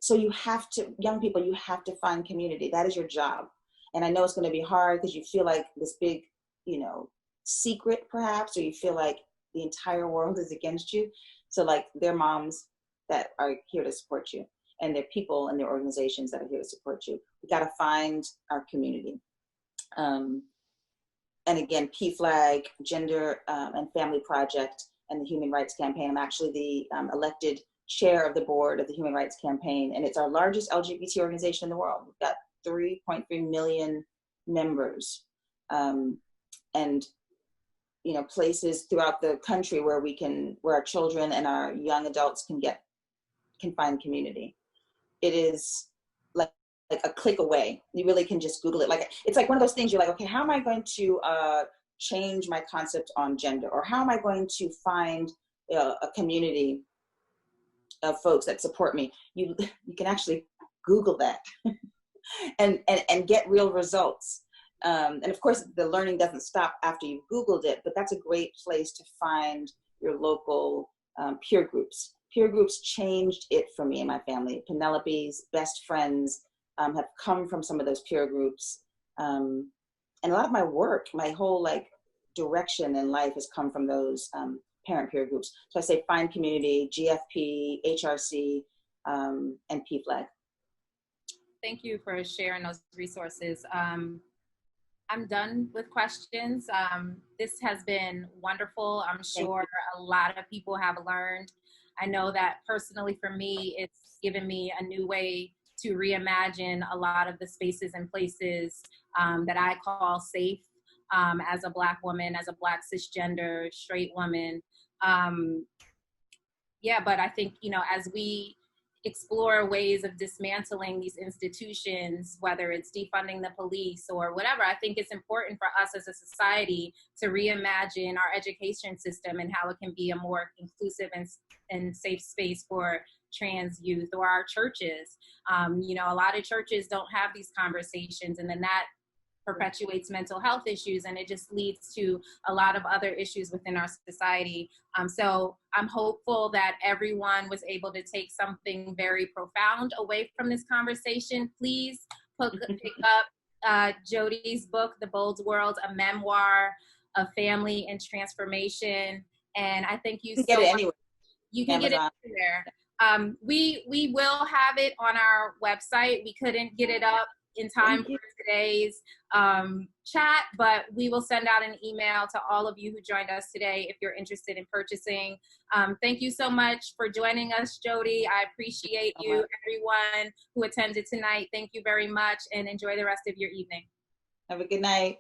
So you have to, young people, you have to find community. That is your job. And I know it's going to be hard because you feel like this big, you know, secret perhaps, or you feel like the entire world is against you. So like they're moms that are here to support you, and they're people and their organizations that are here to support you. We got to find our community. And again, PFLAG, Gender and Family Project, and the Human Rights Campaign. I'm actually the elected chair of the board of the Human Rights Campaign, and it's our largest LGBT organization in the world. We've got 3.3 million members, and you know, places throughout the country where where our children and our young adults can find community. It is like a click away. You really can just Google it. Like, it's like one of those things you're like, okay, how am I going to change my concept on gender? Or how am I going to find a community of folks that support me? You can actually Google that and get real results. And of course, the learning doesn't stop after you've Googled it, but that's a great place to find your local peer groups. Peer groups changed it for me and my family. Penelope's best friends have come from some of those peer groups. And a lot of my work, my whole like direction in life has come from those parent peer groups. So I say find community, GFP, HRC, and PFLAG. Thank you for sharing those resources. I'm done with questions. This has been wonderful. I'm sure a lot of people have learned. I know that personally for me, it's given me a new way to reimagine a lot of the spaces and places that I call safe as a Black woman, as a Black cisgender straight woman. Yeah, but I think, you know, as we explore ways of dismantling these institutions, whether it's defunding the police or whatever, I think it's important for us as a society to reimagine our education system and how it can be a more inclusive and safe space for trans youth, or our churches. You know, a lot of churches don't have these conversations, and then that perpetuates mental health issues, and it just leads to a lot of other issues within our society. So I'm hopeful that everyone was able to take something very profound away from this conversation. Please pick up Jody's book, The Bold World, a memoir of family and transformation. And I think you get it anywhere. You can get it anywhere. We will have it on our website. We couldn't get it up in time for today's chat, but we will send out an email to all of you who joined us today if you're interested in purchasing. Thank you so much for joining us, Jody. I appreciate you. Everyone who attended tonight, thank you very much, and enjoy the rest of your evening. Have a good night.